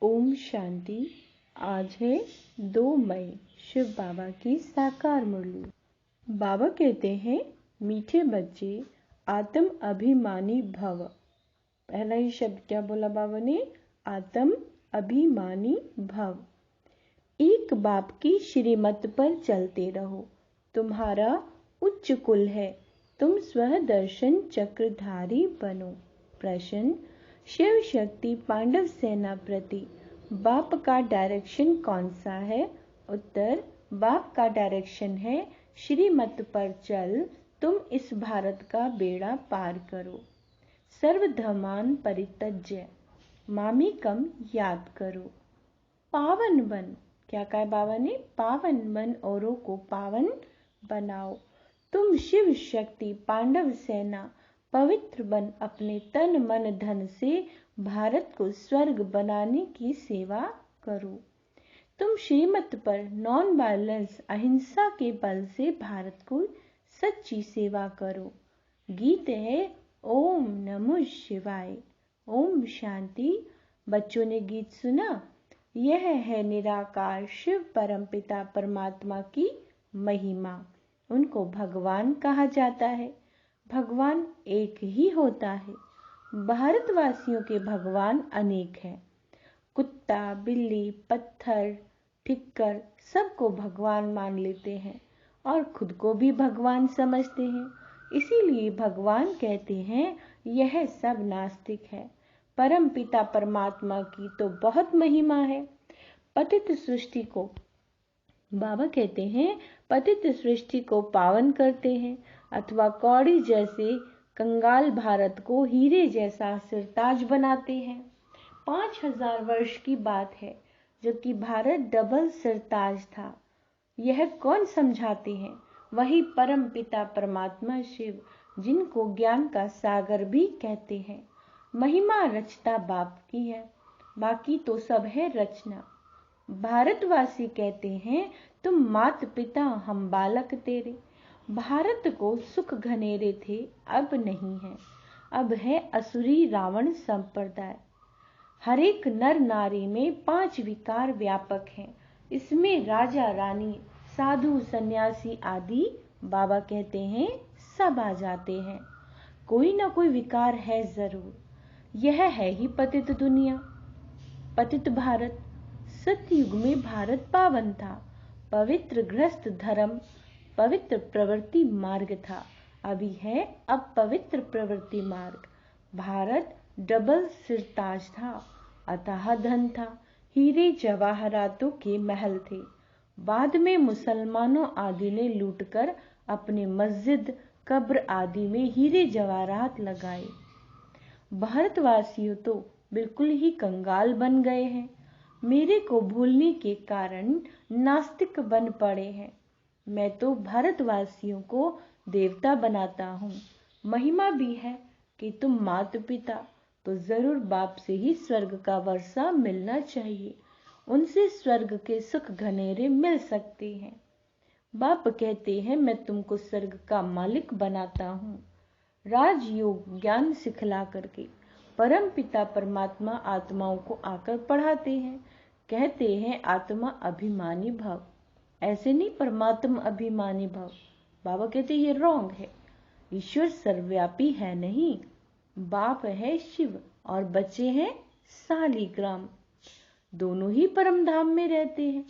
ओम शांति। आज है 2 मई, शिव बाबा की साकार मुरली। बाबा कहते हैं, मीठे बच्चे आत्म अभिमानी भव। पहला ही शब्द क्या बोला बाबा ने? आत्म अभिमानी भव। एक बाप की श्रीमत पर चलते रहो। तुम्हारा उच्च कुल है, तुम स्व दर्शन चक्रधारी बनो। प्रश्न, शिव शक्ति पांडव सेना प्रति बाप का डायरेक्शन कौन सा है? उत्तर, बाप का डायरेक्शन है श्रीमत पर चल, तुम इस भारत का बेड़ा पार करो। सर्वधमान परित्यज्य मामेकम याद करो। पावन बन, क्या कहा बाबा ने? पावन बन, औरों को पावन बनाओ। तुम शिव शक्ति पांडव सेना पवित्र बन, अपने तन मन धन से भारत को स्वर्ग बनाने की सेवा करो। तुम श्रीमत पर नॉन वायलेंस अहिंसा के बल से भारत को सच्ची सेवा करो। गीत है ओम नमो शिवाय। ओम शांति। बच्चों ने गीत सुना? यह है निराकार शिव परमपिता परमात्मा की महिमा। उनको भगवान कहा जाता है। भगवान एक ही होता है। भारतवासियों के भगवान अनेक हैं। कुत्ता, बिल्ली, पत्थर, ठिक्कर सबको भगवान मान लेते हैं और खुद को भी भगवान समझते हैं। इसीलिए भगवान कहते हैं, यह सब नास्तिक है। परम पिता परमात्मा की तो बहुत महिमा है। पतित सृष्टि को बाबा कहते हैं, पतित सृष्टि को पावन करते हैं, अथवा कौड़ी जैसे कंगाल भारत को हीरे जैसा सिरताज बनाते हैं। 5000 वर्ष की बात है जबकि भारत डबल सिरताज था। यह कौन समझाते हैं? वही परम पिता परमात्मा शिव, जिनको ज्ञान का सागर भी कहते हैं। महिमा रचता बाप की है, बाकी तो सब है रचना। भारतवासी कहते हैं, तुम मात पिता हम बालक तेरे। भारत को सुख घनेरे थे, अब नहीं है। अब है असुरी रावण संप्रदाय। हर एक नर नारी में 5 विकार व्यापक हैं। इसमें राजा रानी, साधु सन्यासी आदि बाबा कहते हैं सब आ जाते हैं। कोई ना कोई विकार है जरूर। यह है ही पतित दुनिया, पतित भारत। सतयुग में भारत पावन था। पवित्र गृहस्थ धर्म, पवित्र प्रवृत्ति मार्ग था। अभी है अपवित्र प्रवृत्ति मार्ग। भारत डबल सिरताज था। अतः धन था, हीरे जवाहरातों के महल थे। बाद में मुसलमानों आदि ने लूटकर अपने मस्जिद, कब्र आदि में हीरे जवाहरात लगाए। भारतवासियों तो बिल्कुल ही कंगाल बन गए हैं। मेरे को भूलने के कारण नास्तिक बन पड़े हैं। मैं तो भारतवासियों को देवता बनाता हूँ। महिमा भी है कि तुम माता पिता, तो जरूर बाप से ही स्वर्ग का वर्षा मिलना चाहिए। उनसे स्वर्ग के सुख घनेरे मिल सकते हैं। बाप कहते हैं, मैं तुमको स्वर्ग का मालिक बनाता हूँ। राजयोग ज्ञान सिखला करके परम पिता परमात्मा आत्माओं को आकर पढ़ाते हैं। कहते हैं आत्मा अभिमानी भव। ऐसे नहीं, परमात्मा अभिमानी भव। बाबा कहते ये रॉन्ग है। ईश्वर सर्वव्यापी है नहीं। बाप है शिव और बच्चे हैं सालीग्राम। दोनों ही परम धाम में रहते हैं।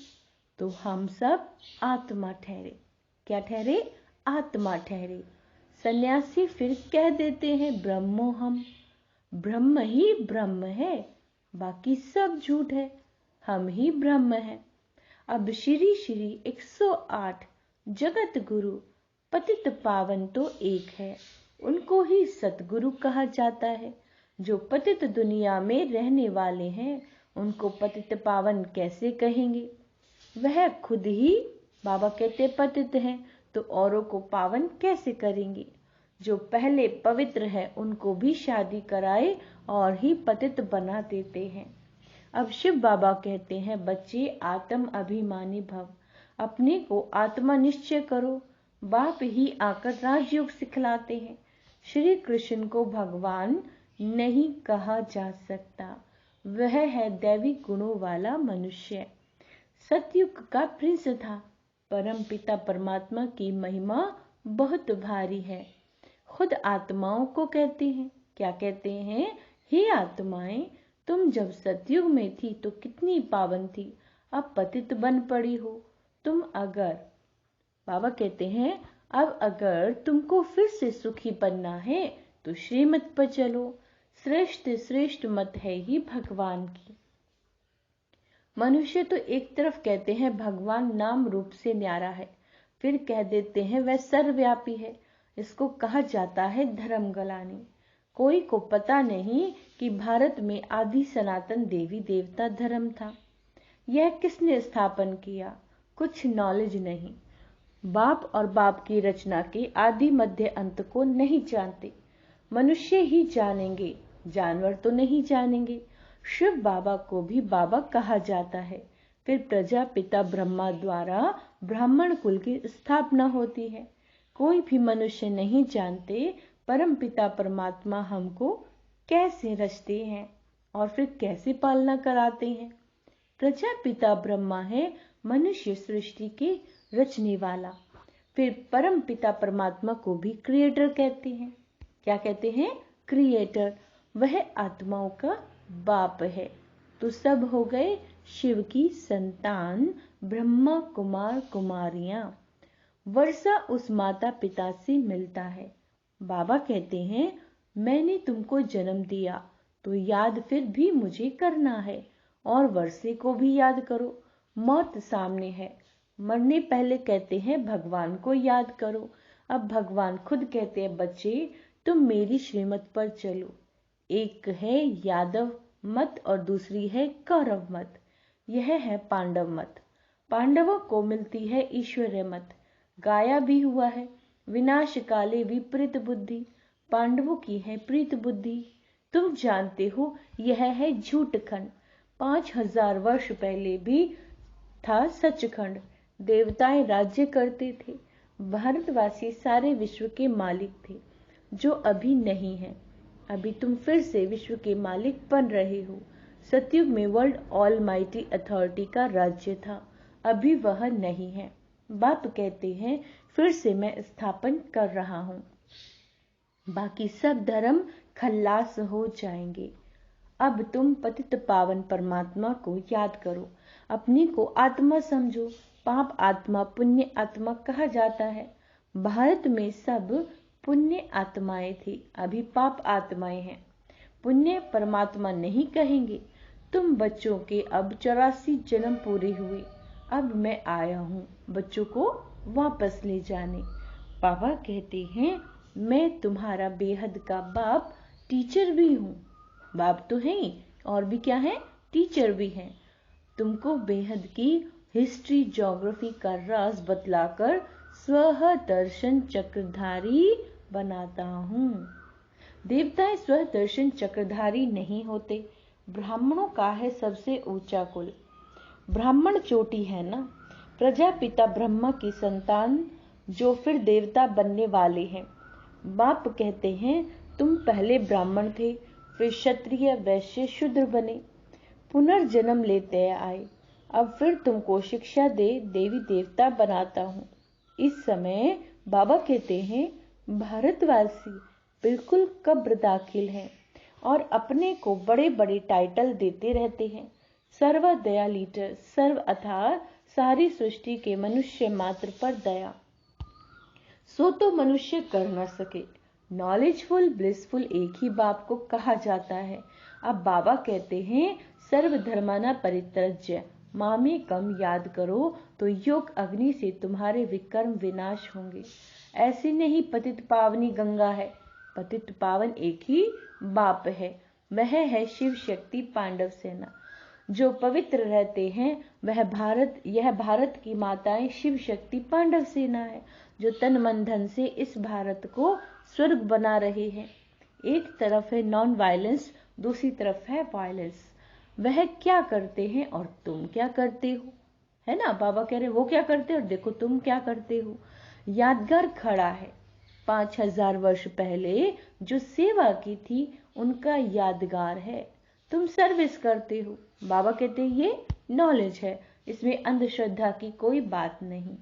तो हम सब आत्मा ठहरे। क्या ठहरे? आत्मा ठहरे। सन्यासी फिर कह देते हैं ब्रह्मो हम। ब्रह्म ही ब्रह्म है, बाकी सब झूठ है। हम ही ब्रह्म है। अब श्री श्री 108 जगत गुरु पतित पावन तो एक है। उनको ही सतगुरु कहा जाता है। जो पतित दुनिया में रहने वाले हैं, उनको पतित पावन कैसे कहेंगे? वह खुद ही बाबा कहते पतित हैं, तो औरों को पावन कैसे करेंगे? जो पहले पवित्र है, उनको भी शादी कराए और ही पतित बना देते हैं। अब शिव बाबा कहते हैं, बच्चे आत्म अभिमानी भव। अपने को आत्मा निश्चय करो। बाप ही आकर राजयोग सिखलाते हैं। श्री कृष्ण को भगवान नहीं कहा जा सकता। वह है दैवी गुणों वाला मनुष्य। सतयुग का प्रिंस था। परम पिता परमात्मा की महिमा बहुत भारी है। खुद आत्माओं को कहते हैं, क्या कहते हैं? हे आत्माएं, तुम जब सतयुग में थी तो कितनी पावन थी, अब पतित बन पड़ी हो। बाबा कहते हैं, अब अगर तुमको फिर से सुखी बनना है तो श्रीमत पर चलो। श्रेष्ठ श्रेष्ठ मत है ही भगवान की। मनुष्य तो एक तरफ कहते हैं भगवान नाम रूप से न्यारा है, फिर कह देते हैं वह सर्वव्यापी है। इसको कहा जाता है धर्म गलानी। कोई को पता नहीं कि भारत में आदि सनातन देवी देवता धर्म था। यह किसने स्थापन किया? कुछ नॉलेज नहीं। बाप और बाप की रचना के आदि मध्य अंत को नहीं जानते। मनुष्य ही जानेंगे, जानवर तो नहीं जानेंगे। शिव बाबा को भी बाबा कहा जाता है। फिर प्रजापिता ब्रह्मा द्वारा ब्राह्मण कुल की स्थापना होती है। कोई भी मनुष्य नहीं जानते परम पिता परमात्मा हमको कैसे रचते हैं और फिर कैसे पालना कराते हैं। प्रजापिता ब्रह्मा है मनुष्य सृष्टि के रचने वाला। फिर परम पिता परमात्मा को भी क्रिएटर कहते हैं। क्या कहते हैं? क्रिएटर। वह आत्माओं का बाप है। तो सब हो गए शिव की संतान, ब्रह्मा कुमार कुमारियां। वर्षा उस माता पिता से मिलता है। बाबा कहते हैं, मैंने तुमको जन्म दिया तो याद फिर भी मुझे करना है, और वर्षे को भी याद करो। मौत सामने है, मरने पहले कहते हैं भगवान को याद करो। अब भगवान खुद कहते हैं, बच्चे तुम मेरी श्रीमत पर चलो। एक है यादव मत और दूसरी है कौरव मत। यह है पांडव मत। पांडवों को मिलती है ईश्वरीय मत। गाया भी हुआ है, विनाश काले विपरीत बुद्धि, पांडवों की है प्रीत बुद्धि। तुम जानते हो यह है झूठ खंड। 5000 वर्ष पहले भी था सचखंड। देवताएं राज्य करते थे। भारतवासी सारे विश्व के मालिक थे, जो अभी नहीं है। अभी तुम फिर से विश्व के मालिक बन रहे हो। सतयुग में वर्ल्ड ऑलमाइटी अथॉरिटी का राज्य था, अभी वह नहीं है। बाप कहते हैं, फिर से मैं स्थापन कर रहा हूं। बाकी सब धर्म खल्लास हो जाएंगे। अब तुम पतित पावन परमात्मा को याद करो। अपने को आत्मा समझो। पाप आत्मा पुण्य आत्मा कहा जाता है। भारत में सब पुण्य आत्माएं थी, अभी पाप आत्माएं हैं। पुण्य परमात्मा नहीं कहेंगे। तुम बच्चों के अब 84 जन्म पूरे हुए। अब मैं आया हूँ बच्चों को वापस ले जाने। बाबा कहते हैं, मैं तुम्हारा बेहद का बाप टीचर भी हूँ। बाप तो है ही, और भी क्या है? टीचर भी है। तुमको बेहद की हिस्ट्री ज्योग्राफी का राज बतलाकर स्व दर्शन चक्रधारी बनाता हूँ। देवताएं स्व दर्शन चक्रधारी नहीं होते। ब्राह्मणों का है सबसे ऊंचा कुल। ब्राह्मण चोटी है ना। प्रजापिता ब्रह्मा की संतान जो फिर देवता बनने वाले हैं। बाप कहते हैं, तुम पहले ब्राह्मण थे, फिर क्षत्रिय वैश्य शूद्र बने, पुनर्जन्म लेते आए। अब फिर तुमको शिक्षा दे देवी देवता बनाता हूँ। इस समय बाबा कहते हैं, भारतवासी बिल्कुल कब्र दाखिल हैं और अपने को बड़े बड़े टाइटल देते रहते हैं। सर्व दया लीटर, सर्व अर्थात सारी सृष्टि के मनुष्य मात्र पर दया, सो तो मनुष्य कर न सके। नॉलेजफुल ब्लिसफुल एक ही बाप को कहा जाता है। अब बाबा कहते हैं, सर्वधर्माना परित्यज्य मामें कम याद करो तो योग अग्नि से तुम्हारे विकर्म विनाश होंगे। ऐसे नहीं पतित पावनी गंगा है, पतित पावन एक ही बाप है। वह है शिव शक्ति पांडव सेना। जो पवित्र रहते हैं वह भारत, यह भारत की माताएं शिव शक्ति पांडव सेना है, जो तन मन धन से इस भारत को स्वर्ग बना रहे हैं। एक तरफ है नॉन वायलेंस, दूसरी तरफ है वायलेंस। वह क्या करते हैं और तुम क्या करते हो, है ना। बाबा कह रहे हैं वो क्या करते हो और देखो तुम क्या करते हो। यादगार खड़ा है। 5000 वर्ष पहले जो सेवा की थी उनका यादगार है। तुम सर्विस करते हो। बाबा कहते हैं ये नॉलेज है, इसमें अंधश्रद्धा की कोई बात नहीं।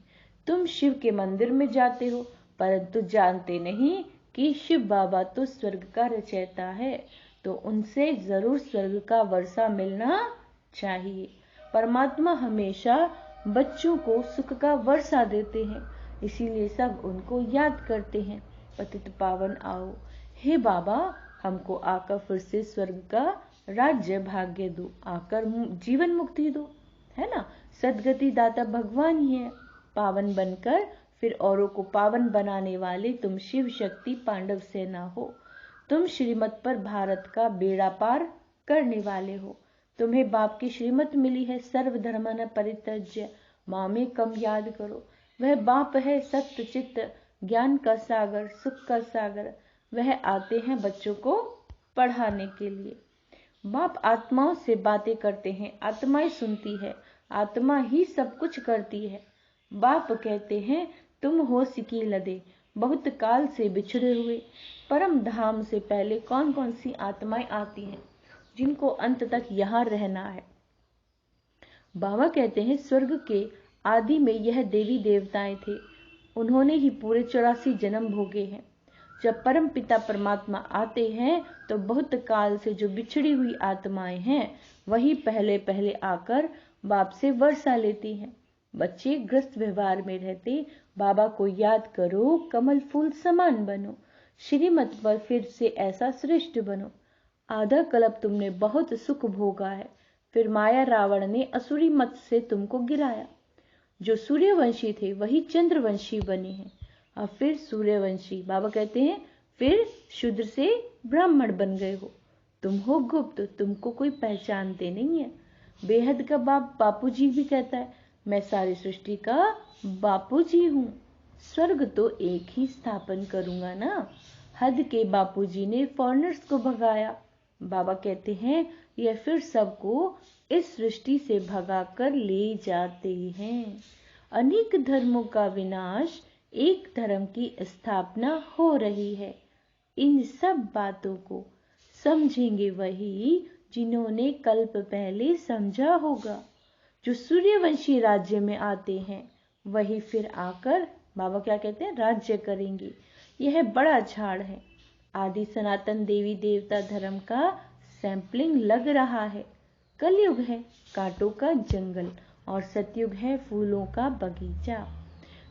तुम शिव के मंदिर में जाते हो, परंतु जानते नहीं कि शिव बाबा तो स्वर्ग का रचयिता है, तो उनसे जरूर स्वर्ग का वर्षा मिलना चाहिए। परमात्मा हमेशा बच्चों को सुख का वर्षा देते हैं, इसीलिए सब उनको याद करते हैं। पतित पावन आओ, हे बाबा हमको आकर फिर से स्वर्ग का राज्य भाग्य दो, आकर जीवन मुक्ति दो, है ना। सदगति दाता भगवान ही है। पावन बनकर फिर औरों को पावन बनाने वाले तुम शिव शक्ति पांडव सेना हो। तुम श्रीमत पर भारत का बेड़ा पार करने वाले हो। तुम्हें बाप की श्रीमत मिली है, सर्वधर्मन परित्यज्य मामेकम याद करो। वह बाप है सत्य चित्त ज्ञान का सागर, सुख का सागर। वह आते हैं बच्चों को पढ़ाने के लिए। बाप आत्माओं से बातें करते हैं, आत्माएं सुनती है, आत्मा ही सब कुछ करती है। बाप कहते हैं तुम हो सिकी लदे, बहुत काल से बिछड़े हुए। परम धाम से पहले कौन कौन सी आत्माएं आती हैं जिनको अंत तक यहाँ रहना है। बाबा कहते हैं स्वर्ग के आदि में यह देवी देवताएं थे, उन्होंने ही पूरे 84 जन्म भोगे हैं। जब परम पिता परमात्मा आते हैं तो बहुत काल से जो बिछड़ी हुई आत्माएं हैं वही पहले पहले आकर बाप से वर्षा लेती हैं। बच्चे ग्रस्त व्यवहार में रहते बाबा को याद करो, कमल फूल समान बनो, श्रीमत पर फिर से ऐसा श्रेष्ठ बनो। आधा कल्प तुमने बहुत सुख भोगा है, फिर माया रावण ने असुरी मत से तुमको गिराया। जो सूर्यवंशी थे वही चंद्रवंशी बने हैं। अब फिर सूर्यवंशी, बाबा कहते हैं फिर शूद्र से ब्राह्मण बन गए हो। तुम हो गुप्त, तुमको कोई पहचानते नहीं है। बेहद का बाप बापूजी भी कहता है मैं सारी सृष्टि का बापूजी हूँ। स्वर्ग तो एक ही स्थापन करूंगा ना। हद के बापूजी ने फॉरेनर्स को भगाया। बाबा कहते हैं यह फिर सबको इस सृष्टि से भगा कर ले जाते हैं। अनेक धर्मों का विनाश, एक धर्म की स्थापना हो रही है। इन सब बातों को समझेंगे वही जिन्होंने कल्प पहले समझा होगा। जो सूर्यवंशी राज्य में आते हैं वही फिर आकर बाबा क्या कहते हैं राज्य करेंगे। यह बड़ा झाड़ है। आदि सनातन देवी देवता धर्म का सैंपलिंग लग रहा है। कलयुग है कांटों का जंगल और सतयुग है फूलों का बगीचा।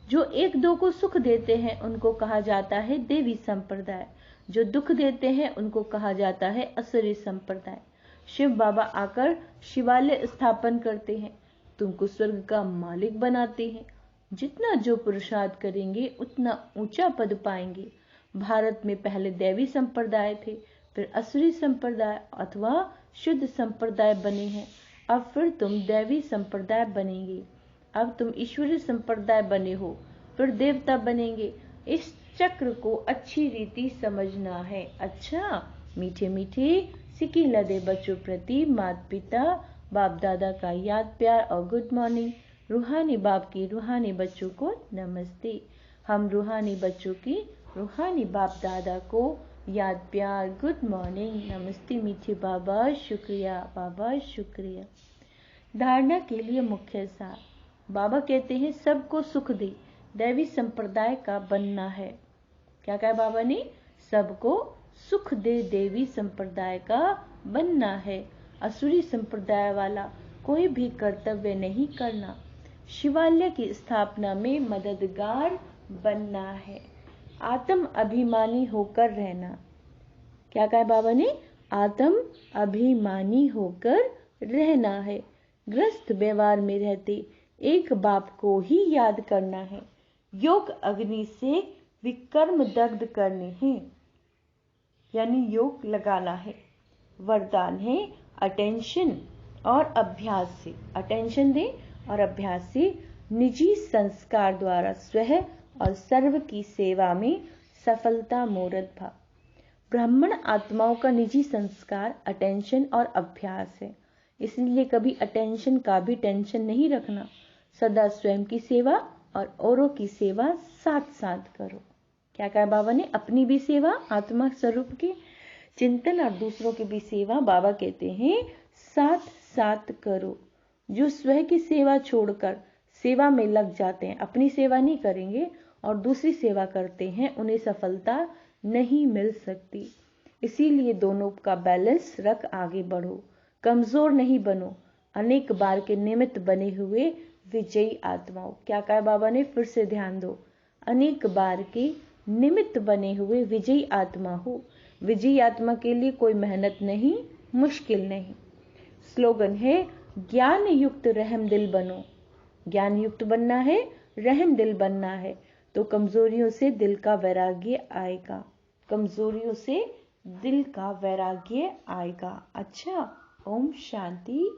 जो एक दो को सुख देते हैं उनको कहा जाता है देवी संप्रदाय, जो दुख देते हैं उनको कहा जाता है असुरी संप्रदाय। शिव बाबा आकर शिवालय स्थापन करते हैं, तुमको स्वर्ग का मालिक बनाते हैं। जितना जो पुरुषार्थ करेंगे उतना ऊंचा पद पाएंगे। भारत में पहले दैवी संप्रदाय थे, फिर असुरी संप्रदाय अथवा शुद्ध संप्रदाय बने हैं। अब फिर तुम दैवी संप्रदाय बनेंगे। अब तुम ईश्वरीय संप्रदाय बने हो, फिर देवता बनेंगे। इस चक्र को अच्छी रीति समझना है। अच्छा, मीठे मीठे सिकी लदे बच्चों प्रति माता पिता बाप दादा का याद प्यार और गुड मॉर्निंग। रूहानी बाप की रूहानी बच्चों को नमस्ते। हम रूहानी बच्चों की रूहानी बाप दादा को याद प्यार गुड मॉर्निंग नमस्ते। मीठे बाबा शुक्रिया, बाबा शुक्रिया। धारणा के लिए मुख्य सार, बाबा कहते हैं सबको सुख दे, दैवी संप्रदाय का बनना है। क्या कहा बाबा ने? सबको सुख दे, देवी संप्रदाय का बनना है। असुरी संप्रदाय वाला कोई भी कर्तव्य नहीं करना। शिवालय की स्थापना में मददगार बनना है। आत्म अभिमानी होकर रहना। क्या कहा बाबा ने? आत्म अभिमानी होकर रहना है। ग्रस्त व्यवहार में रहते एक बाप को ही याद करना है। योग अग्नि से विकर्म दग्ध करने हैं, यानी योग लगाना है। वरदान है अटेंशन और अभ्यास से, अटेंशन दे और अभ्यास से निजी संस्कार द्वारा स्व और सर्व की सेवा में सफलता मूर्त भाव। ब्राह्मण आत्माओं का निजी संस्कार अटेंशन और अभ्यास है, इसलिए कभी अटेंशन का भी टेंशन नहीं रखना। सदा स्वयं की सेवा और औरों की सेवा साथ साथ करो। क्या कहा बाबा ने? अपनी भी सेवा आत्मा स्वरूप की, चिंतन और दूसरों की भी सेवा बाबा कहते हैं साथ साथ करो। जो स्वयं की सेवा छोड़कर सेवा में लग जाते हैं, अपनी सेवा नहीं करेंगे और दूसरी सेवा करते हैं, उन्हें सफलता नहीं मिल सकती। इसीलिए दोनों का बैलेंस रख आगे बढ़ो, कमजोर नहीं बनो, अनेक बार के निमित्त बने हुए विजयी आत्माओं। क्या कहा बाबा ने, फिर से ध्यान दो, अनेक बार के निमित्त बने हुए विजयी आत्मा हो। विजयी आत्मा के लिए कोई मेहनत नहीं, मुश्किल नहीं। स्लोगन है ज्ञान युक्त रहम दिल बनो। ज्ञान युक्त बनना है, रहम दिल बनना है, तो कमजोरियों से दिल का वैराग्य आएगा। कमजोरियों से दिल का वैराग्य आएगा। अच्छा, ओम शांति।